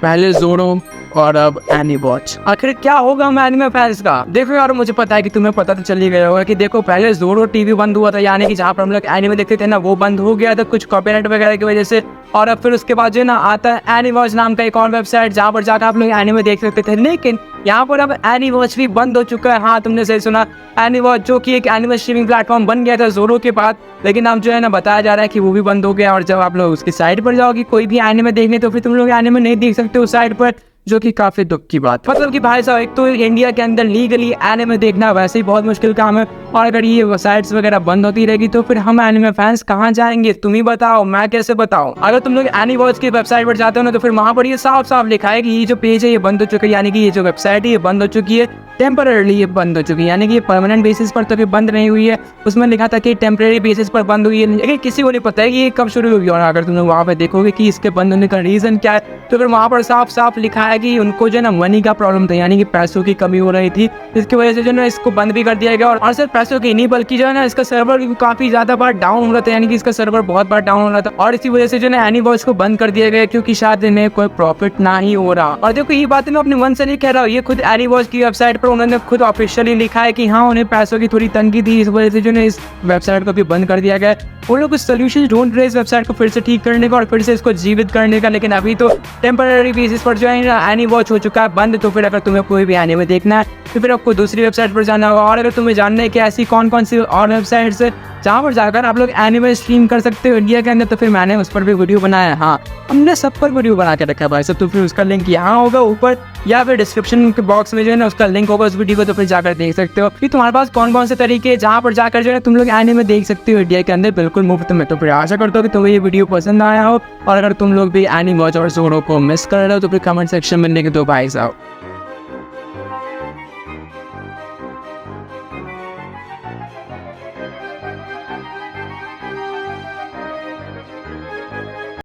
पहले जोरो और अब एनिवॉच। आखिर क्या होगा हम एनिमे फैंस का? देखो यार, मुझे पता है कि तुम्हें पता तो चल ही गया होगा कि देखो पहले जोरो टीवी बंद हुआ था, यानी कि जहाँ पर हम लोग एनिमे देखते थे ना, वो बंद हो गया था कुछ कॉपीराइट वगैरह की वजह से। और अब फिर उसके बाद जो है ना आता है एनिवॉच नाम का एक और वेबसाइट, जहाँ पर जाकर आप लोग एनिमे देख सकते थे। लेकिन यहाँ पर अब एनिवॉच भी बंद हो चुका है। हाँ, तुमने सही सुना, एनिवॉच जो कि एक एनिमे स्ट्रीमिंग प्लेटफॉर्म बन गया था जोरो के बाद, लेकिन अब जो है ना बताया जा रहा है कि वो भी बंद हो गया। और जब आप लोग उसकी साइट पर जाओगे कोई भी एनिमे देखने, तो फिर तुम लोग एनिमे नहीं देख सकते उस साइट पर, जो कि काफी दुख की बात। मतलब कि भाई साहब, एक तो इंडिया के अंदर लीगली एनिमे देखना वैसे ही बहुत मुश्किल काम है, और अगर ये साइट्स वगैरह बंद होती रहेगी तो फिर हम एनिमे फैंस कहाँ जाएंगे? तुम ही बताओ, मैं कैसे बताऊं? अगर तुम लोग एनिवॉच की वेबसाइट पर जाते हो ना, तो फिर वहां पर ये साफ साफ लिखा है कि ये जो पेज है ये बंद हो चुका है, यानी कि ये जो वेबसाइट है ये बंद हो चुकी है, टेम्पररी ये बंद हो चुकी है, यानी कि ये परमानेंट बेसिस पर तो बंद नहीं हुई है। उसमें लिखा था कि टेम्पररी बेसिस पर बंद हुई है, लेकिन किसी को नहीं पता है कि ये कब शुरू हुई। और अगर तुम लोग वहाँ पे देखोगे कि इसके बंद होने का रीजन क्या है, तो फिर वहाँ पर साफ साफ लिखा है कि उनको जो है ना मनी का प्रॉब्लम था, यानी कि पैसों की कमी हो रही थी, इसकी वजह से जो है इसको बंद भी कर दिया गया। और सिर्फ पैसों की नहीं, बल्कि जो है ना इसका सर्वर काफी ज्यादा बार डाउन हो रहा था, यानी कि इसका सर्वर बहुत बार डाउन हो रहा था, और इसी वजह से जो है एनिवॉच को बंद कर दिया गया, क्योंकि शायद इन्हें कोई प्रॉफिट ना ही हो रहा। और देखो ये बात मैं अपने मन से नहीं कह रहा हूँ, ये खुद एनिवॉच की वेबसाइट पर उन्होंने खुद ऑफिशियली लिखा है कि हाँ उन्हें पैसों की थोड़ी तंगी थी, इस वजह से जो है इस वेबसाइट को भी बंद कर दिया गया। वो लोग कुछ सोल्यूशन ढूंढ रहे इस वेबसाइट को फिर से ठीक करने का और फिर से इसको जीवित करने का, लेकिन अभी तो टेम्पररी बेसिस पर जो है एनिवॉच हो चुका है बंद। तो फिर अगर तुम्हें कोई भी एनिमे देखना है तो फिर आपको दूसरी वेबसाइट पर जाना होगा। और अगर तुम्हें जानना है कि ऐसी कौन कौन सी और वेबसाइट्स है जहाँ पर जाकर आप लोग एनिमे स्ट्रीम कर सकते हो इंडिया के अंदर, तो फिर मैंने उस पर भी वीडियो बनाया है। हाँ, हमने सब पर वीडियो बना के रखा है भाई सब। तो फिर उसका लिंक यहाँ होगा ऊपर, या फिर डिस्क्रिप्शन के बॉक्स में जो है ना उसका लिंक होगा उस वीडियो को, तो फिर जाकर देख सकते हो कि तुम्हारे पास कौन कौन से तरीके हैं जहाँ पर जाकर जो है तुम लोग एनिमे देख सकते हो इंडिया के अंदर बिल्कुल मुफ्त में। तो फिर आशा करता हूँ कि तुम्हें ये वीडियो पसंद आया हो, और अगर तुम लोग भी एनिवॉच और जोरो को मिस कर रहे हो तो फिर कमेंट सेक्शन में लिख दो भाई साहब।